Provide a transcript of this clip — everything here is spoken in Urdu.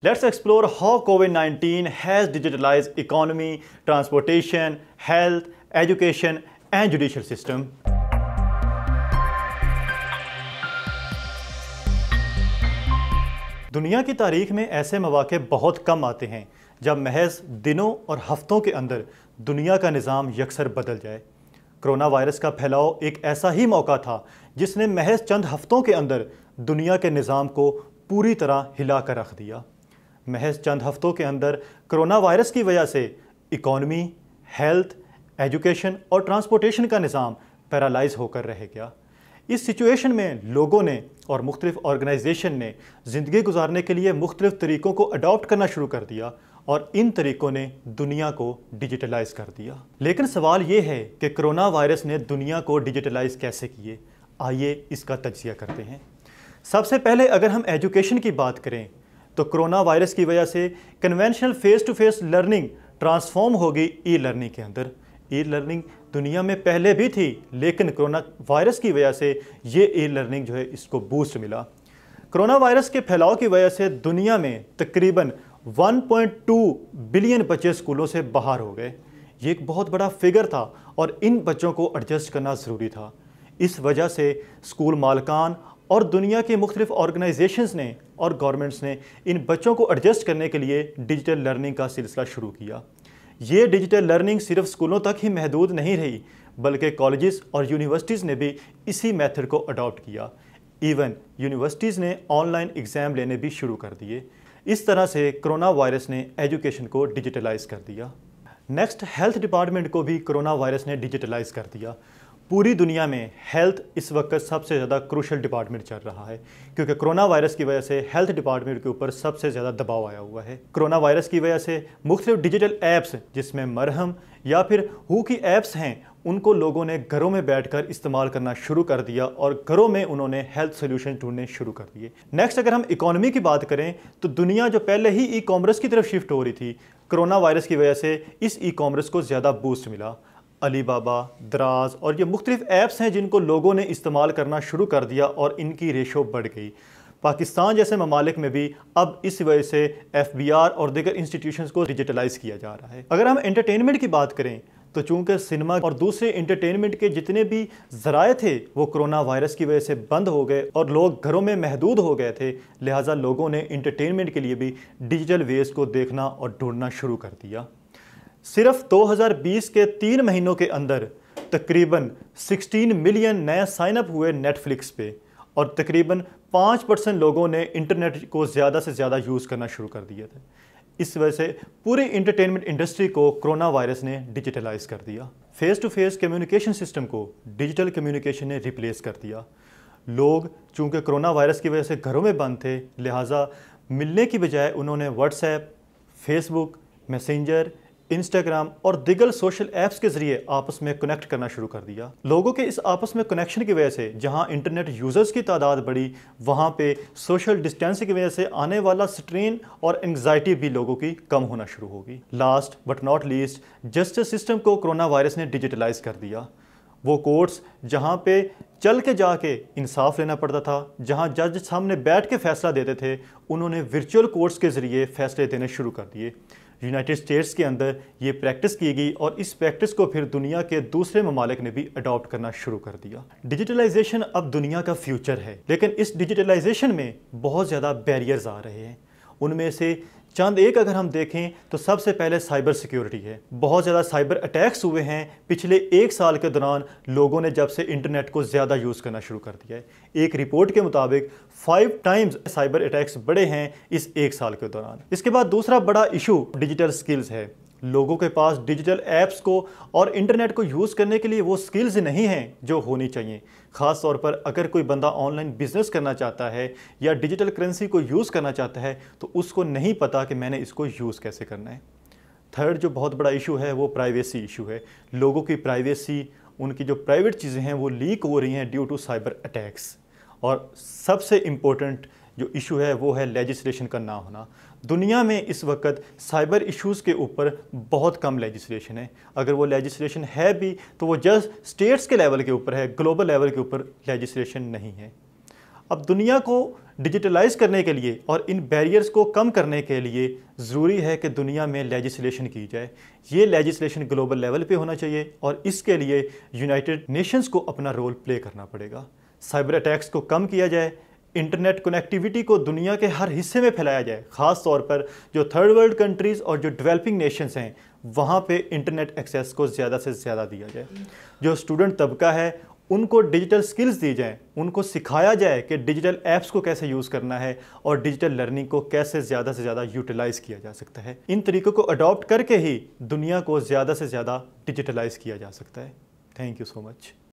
Let's explore how COVID-19 has digitalized economy, transportation, health, education and judicial system. دنیا کی تاریخ میں ایسے مواقع بہت کم آتے ہیں جب محض دنوں اور ہفتوں کے اندر دنیا کا نظام یکسر بدل جائے۔ کرونا وائرس کا پھیلاؤ ایک ایسا ہی موقع تھا جس نے محض چند ہفتوں کے اندر دنیا کے نظام کو پوری طرح ہلا کر رکھ دیا۔ محض چند ہفتوں کے اندر کرونا وائرس کی وجہ سے اکانومی، ہیلتھ، ایجوکیشن اور ٹرانسپورٹیشن کا نظام پیرالائز ہو کر رہ گیا۔ اس سچویشن میں لوگوں نے اور مختلف آرگنائزیشن نے زندگی گزارنے کے لیے مختلف طریقوں کو اڈاپٹ کرنا شروع کر دیا اور ان طریقوں نے دنیا کو ڈیجیٹلائز کر دیا۔ لیکن سوال یہ ہے کہ کرونا وائرس نے دنیا کو ڈیجیٹلائز کیسے کیے؟ آئیے اس کا تجزیہ کرتے ہیں۔ سب سے پہلے اگر ہم ایجوکیشن کی بات کریں تو کرونا وائرس کی وجہ سے conventional face to face learning transform ہوگی ای لرننگ کے اندر۔ ای لرننگ دنیا میں پہلے بھی تھی لیکن کرونا وائرس کی وجہ سے یہ ای لرننگ جو ہے اس کو بوسٹ ملا۔ کرونا وائرس کے پھیلاؤ کی وجہ سے دنیا میں تقریباً 1.2 بلین بچے اسکولوں سے باہر ہو گئے۔ یہ ایک بہت بڑا فگر تھا اور ان بچوں کو ایڈجسٹ کرنا ضروری تھا۔ اس وجہ سے اسکول مالکان اور دنیا کے مختلف آرگنائزیشنز نے اور گورنمنٹس نے ان بچوں کو ایڈجسٹ کرنے کے لیے ڈیجیٹل لرننگ کا سلسلہ شروع کیا۔ یہ ڈیجیٹل لرننگ صرف اسکولوں تک ہی محدود نہیں رہی بلکہ کالجز اور یونیورسٹیز نے بھی اسی میتھڈ کو اڈاپٹ کیا۔ ایون یونیورسٹیز نے آن لائن ایگزام لینے بھی شروع کر دیے۔ اس طرح سے کرونا وائرس نے ایجوکیشن کو ڈیجیٹلائز کر دیا۔ نیکسٹ، ہیلتھ ڈپارٹمنٹ کو بھی کرونا وائرس نے ڈیجیٹلائز کر دیا۔ پوری دنیا میں ہیلتھ اس وقت سب سے زیادہ کروشل ڈپارٹمنٹ چل رہا ہے کیونکہ کرونا وائرس کی وجہ سے ہیلتھ ڈپارٹمنٹ کے اوپر سب سے زیادہ دباؤ آیا ہوا ہے۔ کرونا وائرس کی وجہ سے مختلف ڈیجیٹل ایپس جس میں مرہم یا پھر ہو کی ایپس ہیں ان کو لوگوں نے گھروں میں بیٹھ کر استعمال کرنا شروع کر دیا اور گھروں میں انہوں نے ہیلتھ سولوشن ڈھونڈنے شروع کر دیے۔ نیکسٹ، اگر ہم اکانومی کی بات کریں تو دنیا جو پہلے ہی ای کامرس کی طرف شفٹ ہو رہی تھی، کرونا وائرس کی وجہ سے اس ای کامرس کو زیادہ بوسٹ ملا۔ علی بابا، دراز اور یہ مختلف ایپس ہیں جن کو لوگوں نے استعمال کرنا شروع کر دیا اور ان کی ریشو بڑھ گئی۔ پاکستان جیسے ممالک میں بھی اب اس وجہ سے FBR اور دیگر انسٹیٹیوشنز کو ڈیجیٹلائز کیا جا رہا ہے۔ اگر ہم انٹرٹینمنٹ کی بات کریں تو چونکہ سنیما اور دوسرے انٹرٹینمنٹ کے جتنے بھی ذرائع تھے وہ کرونا وائرس کی وجہ سے بند ہو گئے اور لوگ گھروں میں محدود ہو گئے تھے، لہٰذا لوگوں نے انٹرٹینمنٹ کے لیے بھی ڈیجیٹل ویز کو دیکھنا اور ڈھونڈنا شروع کر دیا۔ صرف 2020 کے 3 مہینوں کے اندر تقریباً 16 ملین نئے سائن اپ ہوئے نیٹ فلکس پہ اور تقریباً 5% لوگوں نے انٹرنیٹ کو زیادہ سے زیادہ یوز کرنا شروع کر دیے تھے۔ اس وجہ سے پوری انٹرٹینمنٹ انڈسٹری کو کرونا وائرس نے ڈیجیٹلائز کر دیا۔ Face to face communication system کو ڈیجیٹل کمیونیکیشن نے ریپلیس کر دیا۔ لوگ چونکہ کرونا وائرس کی وجہ سے گھروں میں بند تھے لہٰذا ملنے کی بجائے انہوں نے واٹس ایپ، فیس بک، میسنجر، انسٹاگرام اور دیگر سوشل ایپس کے ذریعے آپس میں کنیکٹ کرنا شروع کر دیا۔ لوگوں کے اس آپس میں کنیکشن کی وجہ سے جہاں انٹرنیٹ یوزرز کی تعداد بڑھی وہاں پہ سوشل ڈسٹینسنگ کی وجہ سے آنے والا سٹرین اور انگزائٹی بھی لوگوں کی کم ہونا شروع ہوگی۔ Last but not least, justice system کو کرونا وائرس نے ڈیجیٹلائز کر دیا۔ وہ کورٹس جہاں پہ چل کے جا کے انصاف لینا پڑتا تھا، جہاں جج سامنے بیٹھ کے فیصلہ دیتے تھے، انہوں نے ورچوئل کورٹس کے ذریعے فیصلے دینے شروع کر دیے۔ یونائٹڈ اسٹیٹس کے اندر یہ پریکٹس کی گئی اور اس پریکٹس کو پھر دنیا کے دوسرے ممالک نے بھی اڈاپٹ کرنا شروع کر دیا۔ ڈیجیٹلائزیشن اب دنیا کا فیوچر ہے لیکن اس ڈیجیٹلائزیشن میں بہت زیادہ بیریئرز آ رہے ہیں۔ ان میں سے چند ایک اگر ہم دیکھیں تو سب سے پہلے سائبر سیکیورٹی ہے۔ بہت زیادہ سائبر اٹیکس ہوئے ہیں پچھلے 1 سال کے دوران لوگوں نے جب سے انٹرنیٹ کو زیادہ یوز کرنا شروع کر دیا ہے۔ ایک رپورٹ کے مطابق 5 ٹائمز سائبر اٹیکس بڑھے ہیں اس 1 سال کے دوران۔ اس کے بعد دوسرا بڑا ایشو ڈیجیٹل سکلز ہے۔ لوگوں کے پاس ڈیجیٹل ایپس کو اور انٹرنیٹ کو یوز کرنے کے لیے وہ سکلز نہیں ہیں جو ہونی چاہیے۔ خاص طور پر اگر کوئی بندہ آن لائن بزنس کرنا چاہتا ہے یا ڈیجیٹل کرنسی کو یوز کرنا چاہتا ہے تو اس کو نہیں پتا کہ میں نے اس کو یوز کیسے کرنا ہے۔ تھرڈ جو بہت بڑا ایشو ہے وہ پرائیویسی ایشو ہے۔ لوگوں کی پرائیویسی، ان کی جو پرائیویٹ چیزیں ہیں وہ لیک ہو رہی ہیں ڈیو ٹو سائبر اٹیکس۔ اور سب سے امپورٹنٹ جو ایشو ہے وہ ہے لیجسلیشن کا نہ ہونا۔ دنیا میں اس وقت سائبر ایشوز کے اوپر بہت کم لیجسلیشن ہے۔ اگر وہ لیجسلیشن ہے بھی تو وہ جسٹ اسٹیٹس کے لیول کے اوپر ہے، گلوبل لیول کے اوپر لیجسلیشن نہیں ہے۔ اب دنیا کو ڈیجیٹلائز کرنے کے لیے اور ان بیریئرز کو کم کرنے کے لیے ضروری ہے کہ دنیا میں لیجسلیشن کی جائے. یہ لیجسلیشن گلوبل لیول پہ ہونا چاہیے اور اس کے لیے یونائٹڈ نیشنز کو اپنا رول پلے کرنا پڑے گا. سائبر اٹیکس کو کم کیا جائے, انٹرنیٹ کنیکٹیویٹی کو دنیا کے ہر حصے میں پھیلایا جائے, خاص طور پر جو تھرڈ ورلڈ کنٹریز اور جو ڈیولپنگ نیشنز ہیں وہاں پہ انٹرنیٹ ایکسیس کو زیادہ سے زیادہ دیا جائے. جو اسٹوڈنٹ طبقہ ہے ان کو ڈیجیٹل سکلز دی جائیں, ان کو سکھایا جائے کہ ڈیجیٹل ایپس کو کیسے یوز کرنا ہے اور ڈیجیٹل لرننگ کو کیسے زیادہ سے زیادہ یوٹیلائز کیا جا سکتا ہے. ان طریقوں کو اڈاپٹ کر کے ہی دنیا کو زیادہ سے زیادہ ڈیجیٹلائز کیا جا سکتا ہے. Thank you so much.